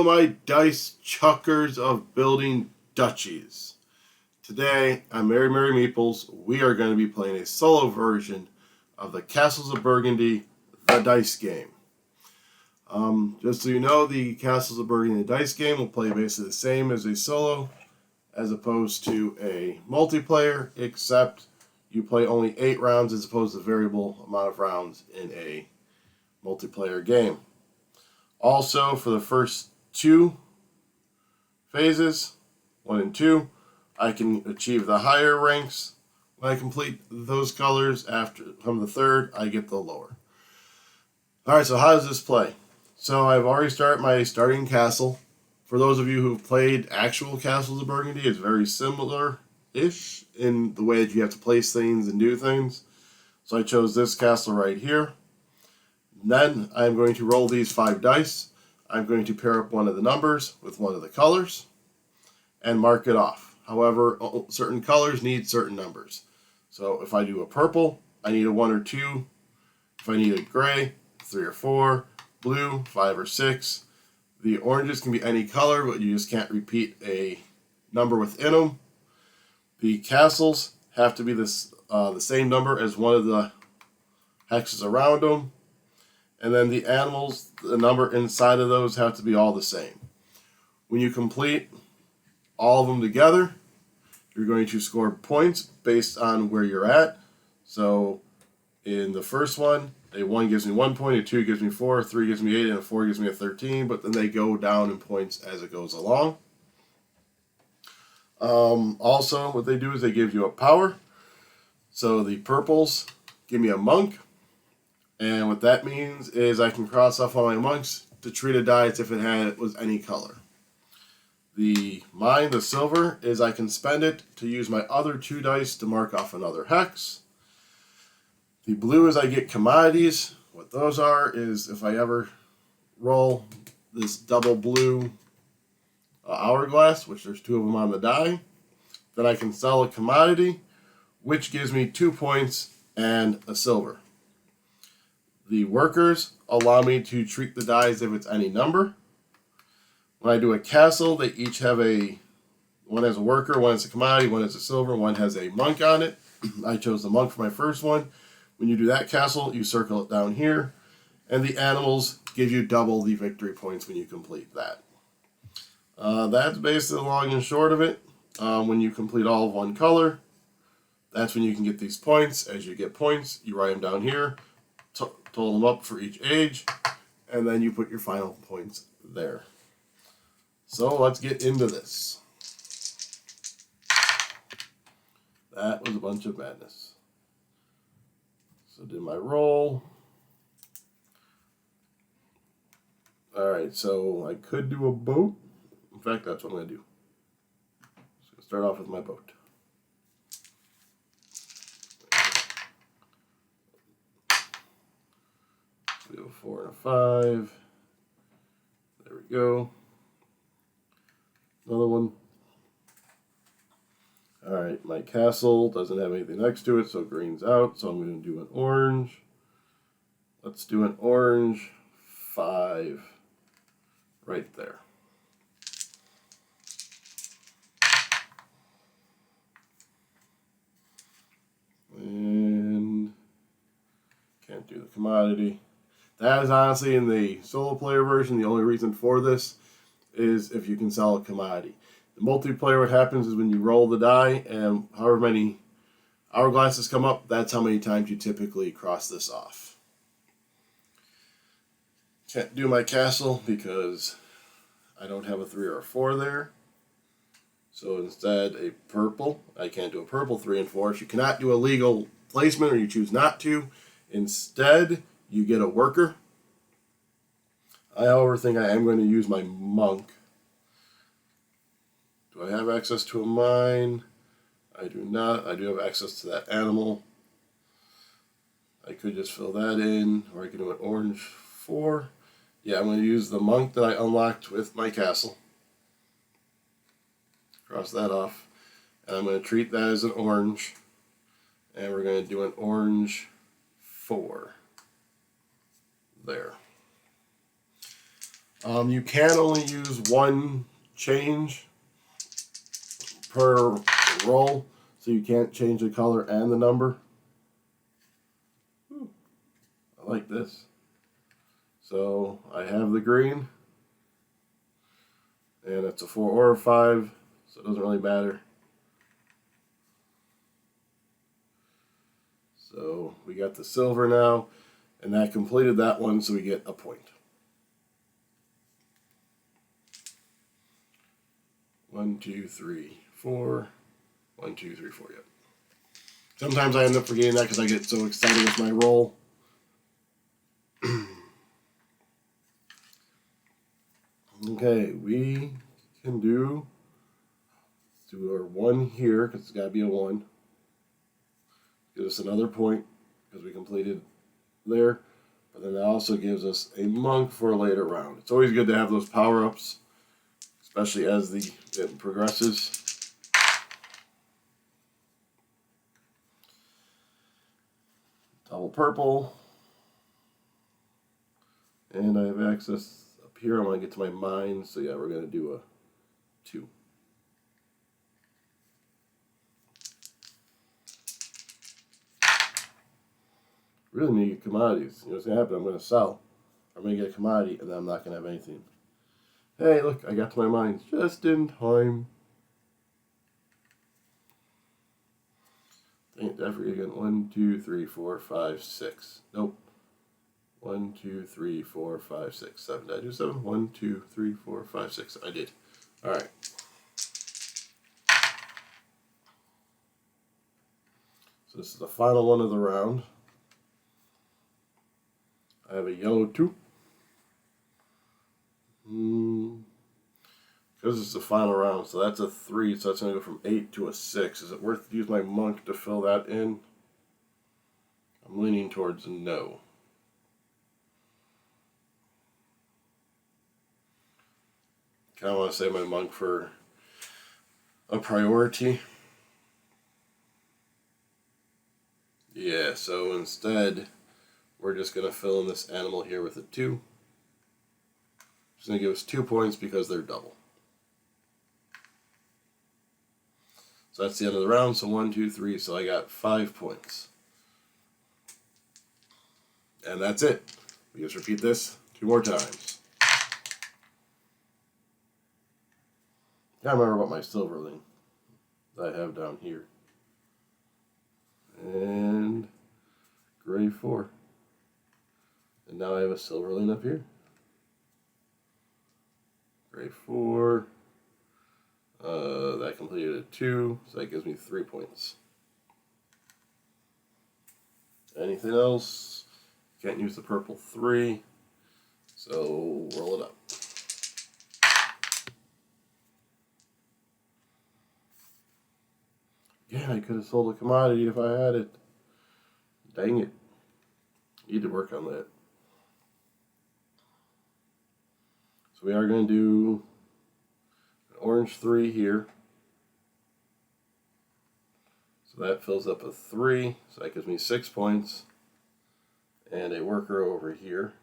Hello, my dice chuckers of building duchies. Today, on Merry Merry Meeples, we are going to be playing a solo version of the Castles of Burgundy, the dice game. Just so you know, the Castles of Burgundy, the dice game will play basically the same as a solo, as opposed to a multiplayer, except you play only 8 rounds as opposed to the variable amount of rounds in a multiplayer game. Also, for the first 2 phases, 1 and 2, I can achieve the higher ranks when I complete those colors. After from the third, I get the lower. Alright, so how does this play? So I've already started my starting castle. For those of you who've played actual Castles of Burgundy, it's very similar-ish in the way that you have to place things and do things. So I chose this castle right here. Then I'm going to roll these 5 dice. I'm going to pair up one of the numbers with one of the colors and mark it off. However, certain colors need certain numbers. So if I do a purple, I need a 1 or 2. If I need a gray, 3 or 4. Blue, 5 or 6. The oranges can be any color, but you just can't repeat a number within them. The castles have to be the same number as one of the hexes around them. And then the animals, the number inside of those have to be all the same. When you complete all of them together, you're going to score points based on where you're at. So in the first one, a 1 gives me 1 point, a 2 gives me 4, a 3 gives me 8, and a 4 gives me a 13. But then they go down in points as it goes along. Also, what they do is they give you a power. So the purples give me a monk. And what that means is I can cross off all my monks to treat a die as if it was any color. The silver, is I can spend it to use my other 2 dice to mark off another hex. The blue is I get commodities. What those are is if I ever roll this double blue hourglass, which there's 2 of them on the die, then I can sell a commodity, which gives me 2 points and a silver. The workers allow me to treat the die as if it's any number. When I do a castle, they each have one has a worker, one has a commodity, one has a silver, one has a monk on it. I chose the monk for my first one. When you do that castle, you circle it down here. And the animals give you double the victory points when you complete that. That's basically the long and short of it. When you complete all of one color, that's when you can get these points. As you get points, you write them down here. Total them up for each age, and then you put your final points there. So let's get into this. That was a bunch of madness. So did my roll. Alright, so I could do a boat. In fact, that's what I'm going to do. So start off with my boat. We have a 4 and a 5. There we go. Another one. Alright, my castle doesn't have anything next to it, so green's out. So I'm going to do an orange. Let's do an orange 5 right there. And can't do the commodity. That is honestly, in the solo player version, the only reason for this is if you can sell a commodity. The multiplayer, what happens is when you roll the die and however many hourglasses come up, that's how many times you typically cross this off. Can't do my castle because I don't have a 3 or a 4 there. So instead, a purple. I can't do a purple 3 and 4. If you cannot do a legal placement or you choose not to, instead, you get a worker. I, however, think I am going to use my monk. Do I have access to a mine? I do not. I do have access to that animal. I could just fill that in, or I could do an orange 4. Yeah, I'm going to use the monk that I unlocked with my castle. Cross that off. And I'm going to treat that as an orange. And we're going to do an orange 4. There. You can only use one change per roll, so you can't change the color and the number. I like this. So I have the green, and it's a 4 or a 5, so it doesn't really matter. So we got the silver now, and that completed that one, so we get a point. 1, 2, 3, 4. 1, 2, 3, 4. Yep. Sometimes I end up forgetting that because I get so excited with my roll. Okay, we can do our 1 here because it's got to be a 1. Give us another point because we completed there. But then that also gives us a monk for a later round. It's always good to have those power-ups, especially as it progresses. Double purple. And I have access up here. I want to get to my mine. So yeah, we're going to do a 2. Really need to get commodities. You know what's going to happen? I'm going to sell. I'm going to get a commodity, and then I'm not going to have anything. Hey, look, I got to my mines just in time. Dang it, I forget again. 1, 2, 3, 4, 5, 6. Nope. 1, 2, 3, 4, 5, 6, 7. Did I do 7? 1, 2, 3, 4, 5, 6. I did. Alright. So this is the final one of the round. I have a yellow 2. Because it's the final round, so that's a 3, so that's going to go from 8 to a 6. Is it worth to use my monk to fill that in? I'm leaning towards no. Kind of want to save my monk for a priority. Yeah, so instead, we're just going to fill in this animal here with a 2. It's going to give us 2 points because they're double. So that's the end of the round. So 1, 2, 3. So I got 5 points. And that's it. We just repeat this 2 more times. Gotta remember about my silverling that I have down here. And gray 4. And now I have a silverling up here. Gray 4. That completed a 2, so that gives me 3 points. Anything else? Can't use the purple 3, so roll it up. Yeah, I could have sold a commodity if I had it. Dang it. Need to work on that. So we are going to do an orange 3 here. So that fills up a 3, so that gives me 6 points. And a worker over here.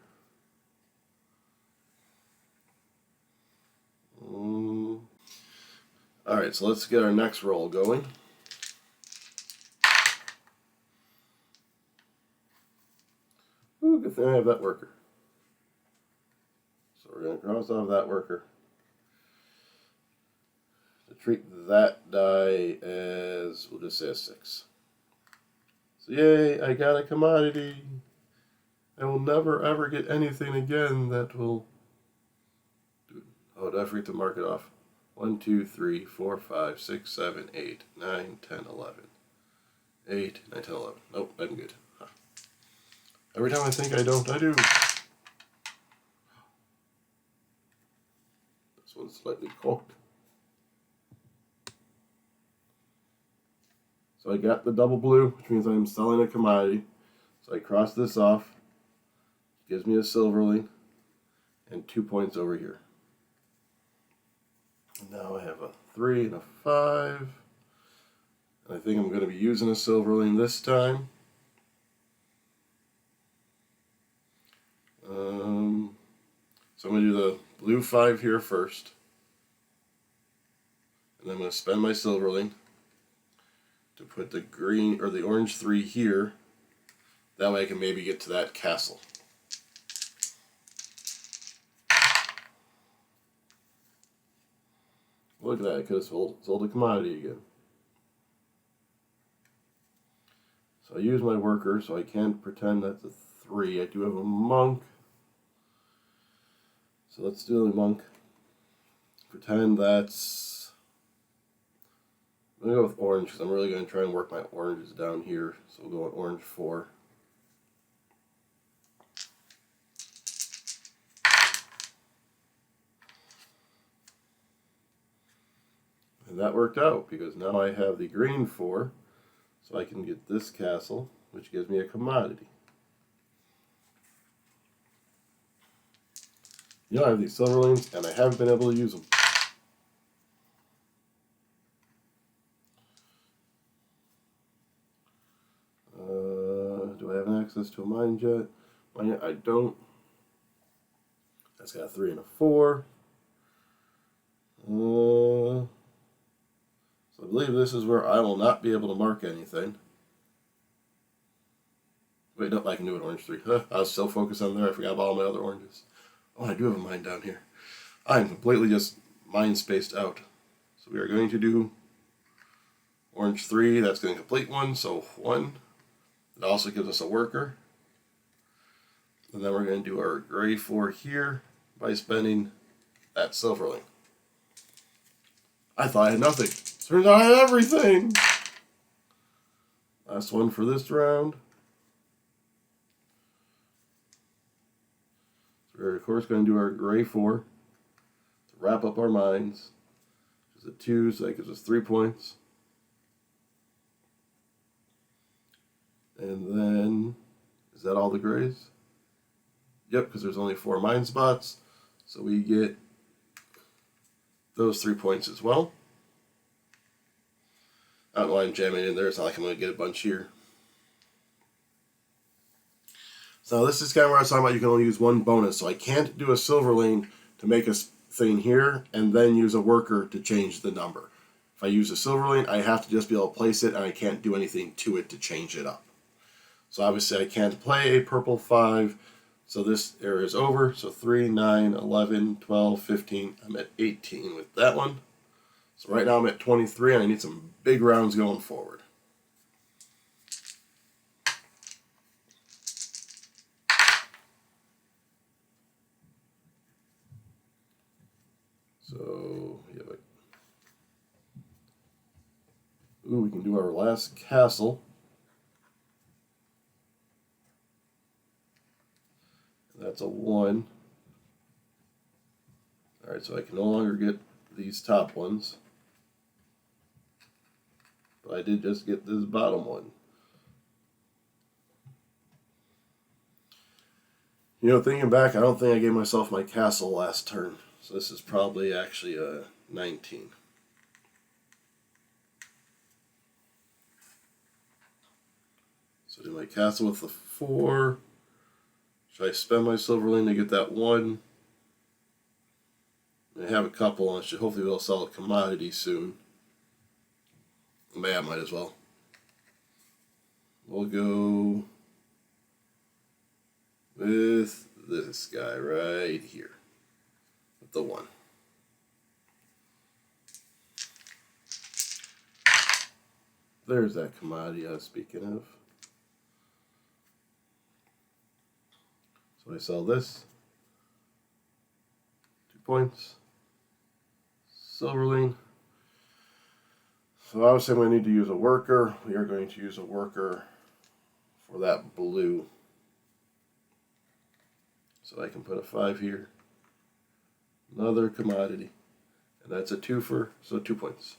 Alright, so let's get our next roll going. Ooh, good thing I have that worker. So we're going to cross off that worker. To treat that die as, we'll just say a 6. So yay, I got a commodity. I will never ever get anything again that will... Oh, did I forget to mark it off? 1, 2, 3, 4, 5, 6, 7, 8, 9, 10, 11. 8, 9, 10, 11. Nope, I'm good. Huh. Every time I think I don't, I do. This one's slightly cocked. So I got the double blue, which means I'm selling a commodity. So I cross this off. Gives me a silverling and 2 points over here. And now I have a 3 and a 5. And I think I'm going to be using a silverling this time. So I'm going to do the blue 5 here first. And I'm going to spend my silverling to put the green or the orange 3 here. That way I can maybe get to that castle. Look at that, I could have sold a commodity again. So I use my worker, so I can't pretend that's a 3. I do have a monk. So let's do the monk. Pretend that's... I'm going to go with orange, because I'm really going to try and work my oranges down here. So we'll go with orange 4. And that worked out, because now I have the green 4, so I can get this castle, which gives me a commodity. You know, I have these silverlings, and I haven't been able to use them. Do I have access to a mine jet? I don't. That's got a 3 and a 4. So I believe this is where I will not be able to mark anything. Wait, no, I can do an orange 3. I was so focused on there, I forgot about all my other oranges. Oh, I do have a mine down here. I'm completely just mine spaced out. So we are going to do orange 3. That's going to complete 1, so 1. It also gives us a worker. And then we're going to do our gray 4 here by spending that silverling. I thought I had nothing. Turns out I had everything. Last one for this round. So we're of course going to do our gray 4 to wrap up our mines. Which is a 2, so that gives us 3 points. And then, is that all the grays? Yep, because there's only 4 mine spots. So we get those 3 points as well. I don't know why I'm jamming it in there. It's not like I'm going to get a bunch here. So this is kind of where I was talking about you can only use 1 bonus. So I can't do a silverling to make a thing here and then use a worker to change the number. If I use a silverling, I have to just be able to place it and I can't do anything to it to change it up. So obviously I can't play a purple 5. So this area is over. So 3, 9, 11, 12, 15. I'm at 18 with that one. So right now I'm at 23 and I need some big rounds going forward. So we can do our last castle. That's a 1. Alright, so I can no longer get these top ones. But I did just get this bottom one. You know, thinking back, I don't think I gave myself my castle last turn. So this is probably actually a 19. So do my castle with the 4. Should I spend my silverling to get that 1? I have a couple, and I should hopefully be able to sell a commodity soon. Yeah, I might as well. We'll go with this guy right here. With the 1. There's that commodity I was speaking of. So I sell this. 2 points. Silverling. So obviously I'm going to need to use a worker. We are going to use a worker for that blue. So I can put a 5 here. Another commodity. And that's a 2-fer, so 2 points.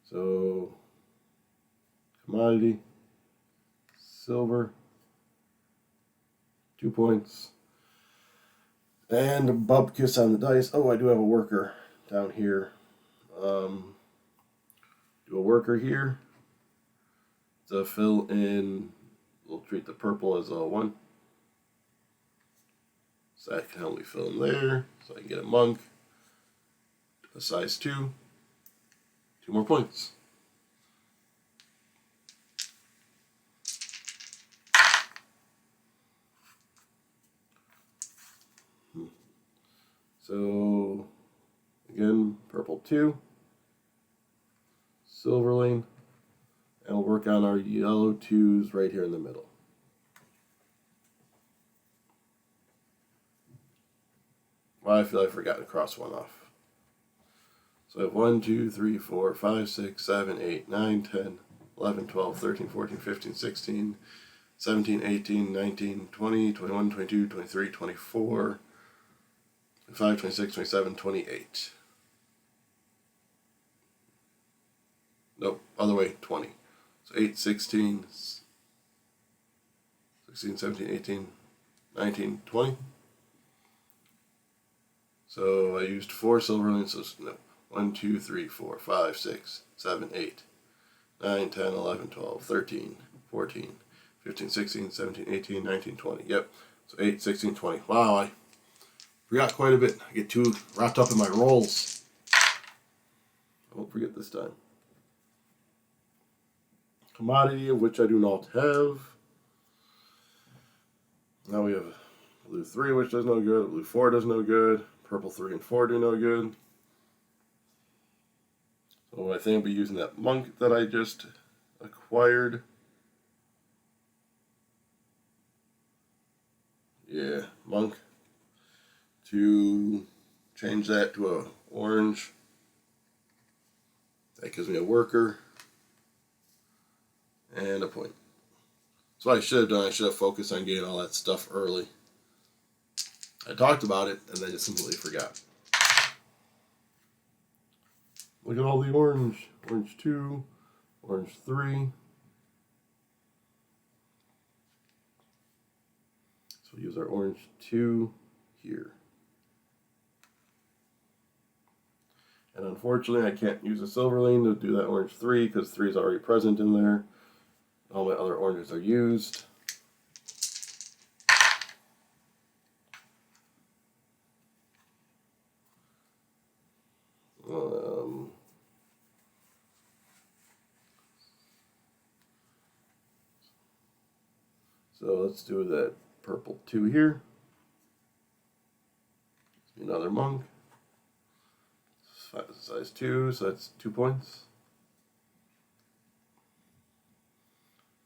So, commodity, silver, 2 points, and a bupkis on the dice. Oh, I do have a worker down here. Do a worker here to fill in. We'll treat the purple as a 1. So that can help me fill in there. So I can get a monk, a size 2. 2 more points. So, again, purple 2, silver lane, and we'll work on our yellow 2s right here in the middle. Well, I feel I forgot to cross one off. So I have 1, 2, 3, 4, 5, 6, 7, 8, 9, 10, 11, 12, 13, 14, 15, 16, 17, 18, 19, 20, 21, 22, 23, 24, 25, 26, 27, 28. Nope, other way, 20. So 8, 16, 16, 17, 18, 19, 20. So I used 4 silver lanes, so no. 1, 2, 3, 4, 5, 6, 7, 8, 9, 10, 11, 12, 13, 14, 15, 16, 17, 18, 19, 20. Yep, so 8, 16, 20. Wow, I forgot quite a bit. I get too wrapped up in my rolls. I won't forget this time. Commodity, of which I do not have. Now we have blue 3, which does no good. Blue 4 does no good. Purple 3 and 4 do no good. So I think I'll be using that monk that I just acquired. Yeah, monk. To change that to a orange. That gives me a worker and a point. So what I should have done, I should have focused on getting all that stuff early. I talked about it and then just completely forgot. Look at all the orange. Orange 2, orange 3. So we'll use our orange 2 here. And unfortunately, I can't use a silver lane to do that orange 3 because 3 is already present in there. All my other oranges are used. So let's do that purple 2 here. Another monk. Size 2, so that's 2 points.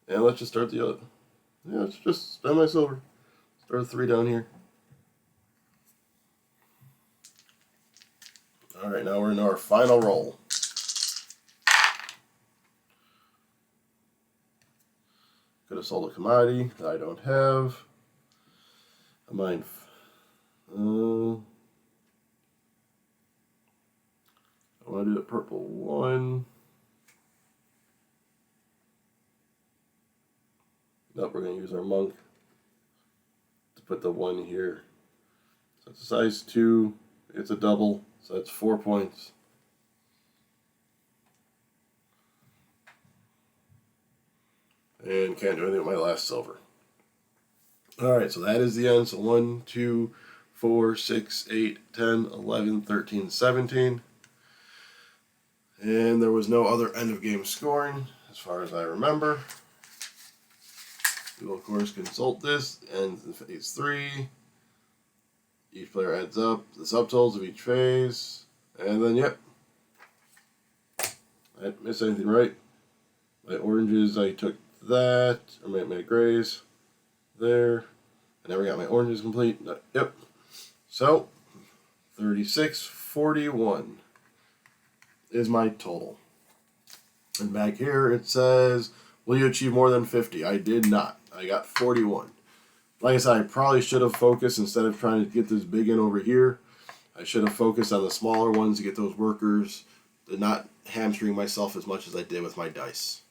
And let's just start the other. Yeah, let's just spend my silver. Start a 3 down here. Alright, now we're in our final roll. Could have sold a commodity that I don't have. I might. I want to do the purple 1. Nope, we're going to use our monk to put the 1 here. So it's a size 2. It's a double, so that's 4 points. And can't do anything with my last silver. Alright, so that is the end. So 1, 2, 4, 6, 8, 10, 11, 13, 17. And there was no other end of game scoring, as far as I remember. We will, of course, consult this. Ends in phase 3. Each player adds up the subtotals of each phase. And then, yep. I didn't miss anything right. My oranges, I took that. Or my grays there. I never got my oranges complete. Yep. So, 36.41 is my total. And back here it says, will you achieve more than 50? I did not. I got 41. Like I said, I probably should have focused, instead of trying to get this big in over here, I should have focused on the smaller ones to get those workers, to not hamstring myself as much as I did with my dice.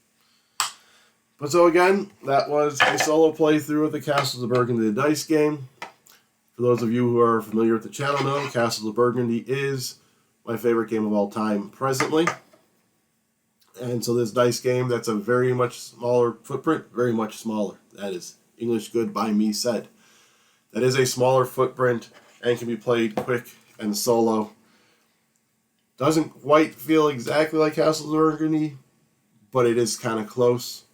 But so again, that was a solo playthrough of the Castles of Burgundy dice game. For those of you who are familiar with the channel know, Castles of Burgundy is my favorite game of all time presently. And so this dice game, that's a very much smaller footprint, very much smaller. That is English good by me said. That is a smaller footprint and can be played quick and solo. Doesn't quite feel exactly like Castles of Burgundy, but it is kind of close.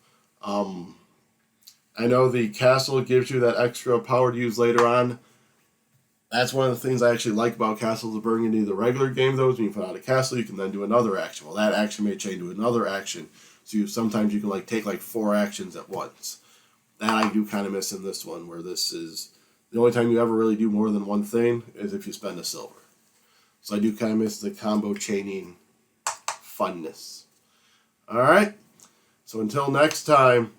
I know the castle gives you that extra power to use later on. That's one of the things I actually like about Castles of Burgundy. The regular game, though, is when you put out a castle, you can then do another action. Well, that action may chain to another action. So sometimes you can take 4 actions at once. That I do kind of miss in this one, where this is the only time you ever really do more than one thing is if you spend a silver. So I do kind of miss the combo chaining funness. All right. So until next time.